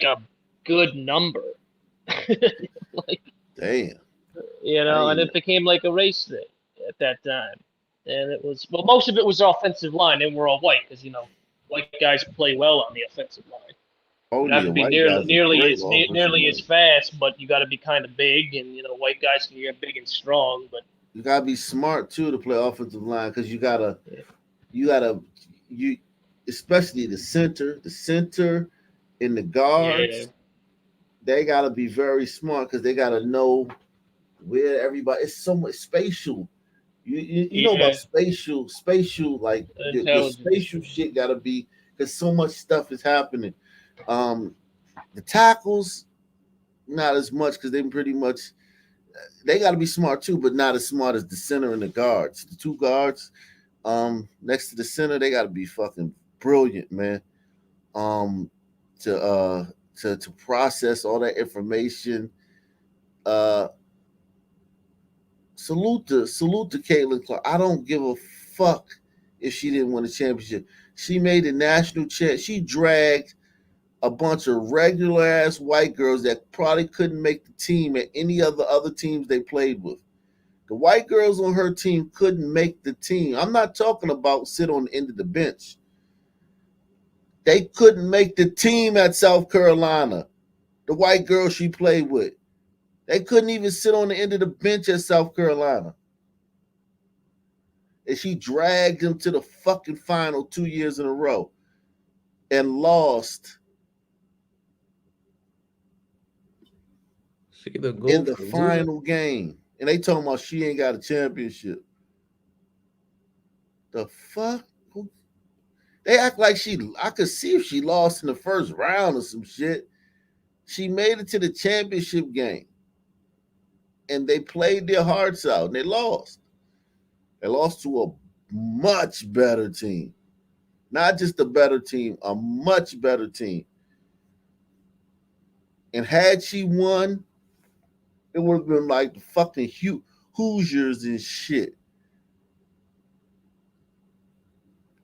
a good number. Like, Damn. I and ain't it know. became like a race thing at that time. And it was, well, most of it was offensive line, and we're all white because white guys play well on the offensive line. Oh You don't have yeah, to be white guys are great offensive nearly as line. fast, but you got to be kind of big, and white guys can get big and strong, but You gotta be smart too to play offensive line because you gotta you especially the center and the yeah, guards. They gotta be very smart because they gotta know where everybody. It's so much spatial. You know about yeah, spatial like your intelligence. spatial shit gotta be because so much stuff is happening. Um, the tackles not as much because they pretty much they got to be smart too, but not as smart as the center and the guards. The two guards next to the center, they got to be fucking brilliant, man. Um, to to process all that information. Uh, salute to Caitlin Clark. I don't give a fuck if she didn't win a championship. She made the national champ. She dragged a bunch of regular ass white girls that probably couldn't make the team at any other teams they played with. The white girls on her team couldn't make the team. I'm not talking about sit on the end of the bench. They couldn't make the team at South Carolina. The white girls she played with. They couldn't even sit on the end of the bench at South Carolina. And she dragged them to the fucking final 2 years in a row and lost See the in goal the for losing. final game. And they talking about she ain't got a championship. The fuck? They act like I could see if she lost in the first round or some shit. She made it to the championship game and they played their hearts out and they lost. They lost to a much better team. Not just a better team, a much better team. And had she won, it would have been like the fucking Hoosiers and shit.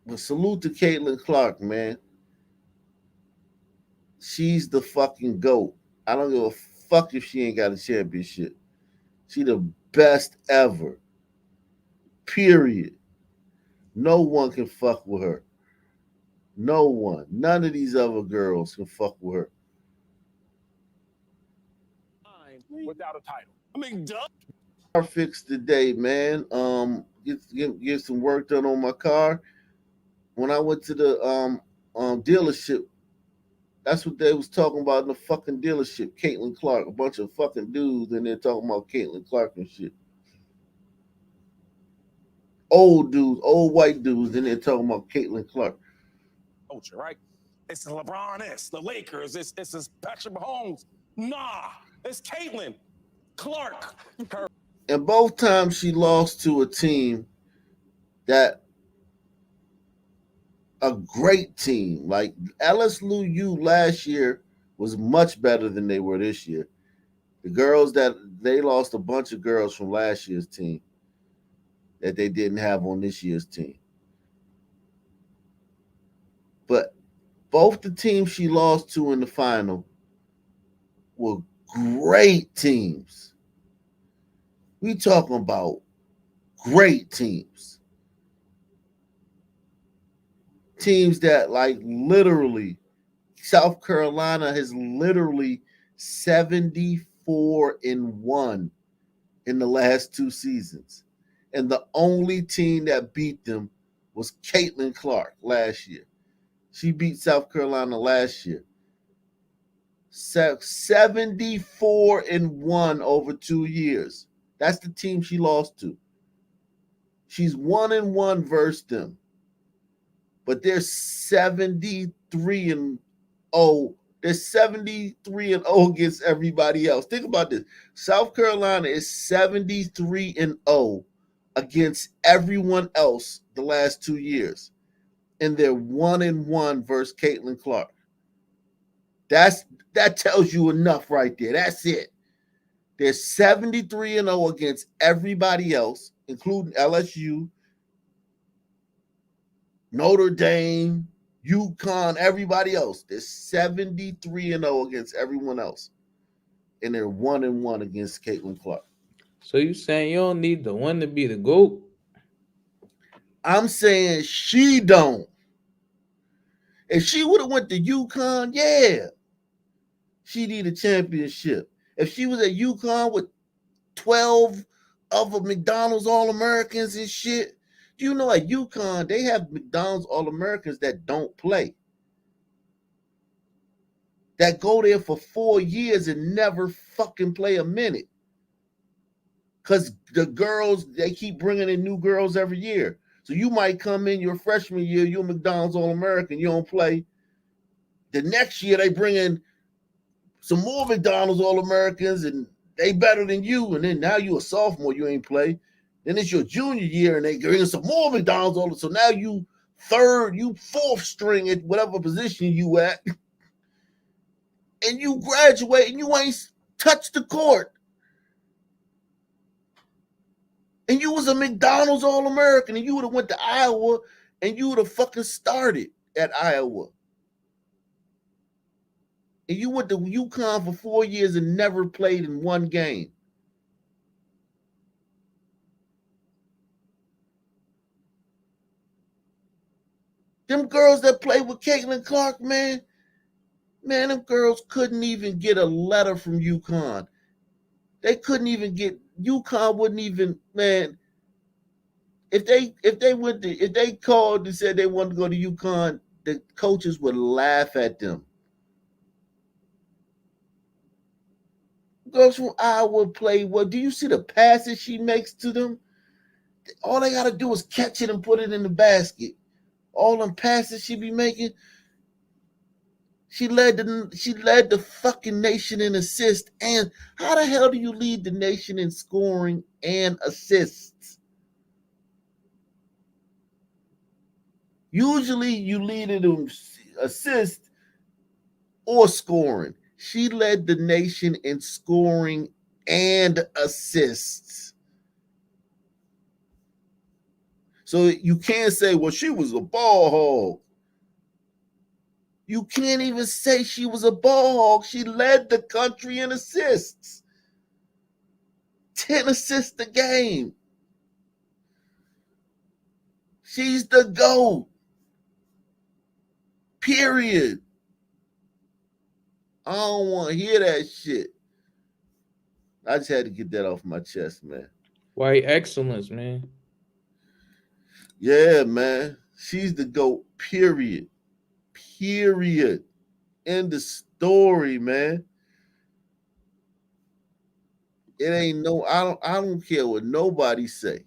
But salute to Caitlin Clark, man. She's the fucking GOAT. I don't give a fuck if she ain't got a championship. She the best ever. Period. No one can fuck with her. No one. None of these other girls can fuck with her. Without a title. I mean, duh. Car fixed today, man. Get some work done on my car. When I went to the dealership, that's what they was talking about in the fucking dealership. Caitlin Clark, a bunch of fucking dudes in there talking about Caitlin Clark and shit. Old dudes, old white dudes in there talking about Caitlin Clark. Culture, right? It's the LeBron, it's the Lakers, it's Patrick Mahomes. Nah, it's Caitlin Clark. And both times she lost to a team that a great team. Like LSU last year was much better than they were this year. The girls that they lost a bunch of girls from last year's team that they didn't have on this year's team. But both the teams she lost to in the final were great teams. We talking about great teams. Teams that like literally South Carolina has literally 74-1 in the last two seasons. And the only team that beat them was Caitlin Clark last year. She beat South Carolina last year. 74-1 over 2 years. That's the team she lost to. She's 1-1 versus them. But they're 73-0. They're 73-0 against everybody else. Think about this. South Carolina is 73-0 against everyone else the last 2 years. And they're 1-1 versus Caitlin Clark. That tells you enough right there. That's it. They're 73-0 against everybody else, including LSU, Notre Dame, UConn, everybody else. They're 73-0 against everyone else. And they're 1-1 against Caitlin Clark. So you saying you don't need the one to be the GOAT? I'm saying she don't. If she would have went to UConn, yeah, she need a championship. If she was at UConn with 12 other McDonald's All-Americans and shit, do you know at UConn they have McDonald's All-Americans that don't play, that go there for 4 years and never fucking play a minute, because the girls, they keep bringing in new girls every year. So you might come in your freshman year, you're a McDonald's All-American, you don't play. The next year they bring in some more McDonald's All-Americans and they better than you. And then now you a sophomore, you ain't play. Then it's your junior year and they bring in some more McDonald's All. So now you fourth string at whatever position you at. And you graduate and you ain't touched the court. And you was a McDonald's All-American and you would have went to Iowa and you would have fucking started at Iowa. And you went to UConn for 4 years and never played in one game. Them girls that play with Caitlin Clark, man, them girls couldn't even get a letter from UConn. They couldn't even get, UConn wouldn't even, man. If they called and said they wanted to go to UConn, the coaches would laugh at them. Girls from Iowa play well. Do you see the passes she makes to them? All they gotta do is catch it and put it in the basket. All them passes she be making. She led the fucking nation in assists. And how the hell do you lead the nation in scoring and assists? Usually you lead it in assist or scoring. She led the nation in scoring and assists. So you can't say, well, she was a ball hog. You can't even say she was a ball hog. She led the country in assists. 10 assists a game. She's the GOAT. Period. I don't want to hear that shit. I just had to get that off my chest, man. White excellence, man. Yeah, man. She's the GOAT, period. Period. End the story, man. It ain't no, I don't care what nobody say.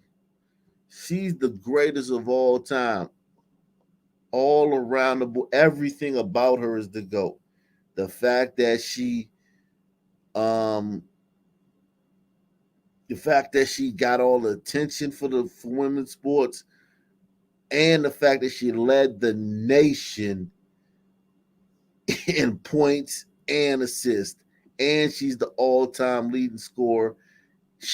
She's the greatest of all time. All around the board. Everything about her is the GOAT. The fact that she got all the attention for women's sports, and the fact that she led the nation in points and assists, and she's the all-time leading scorer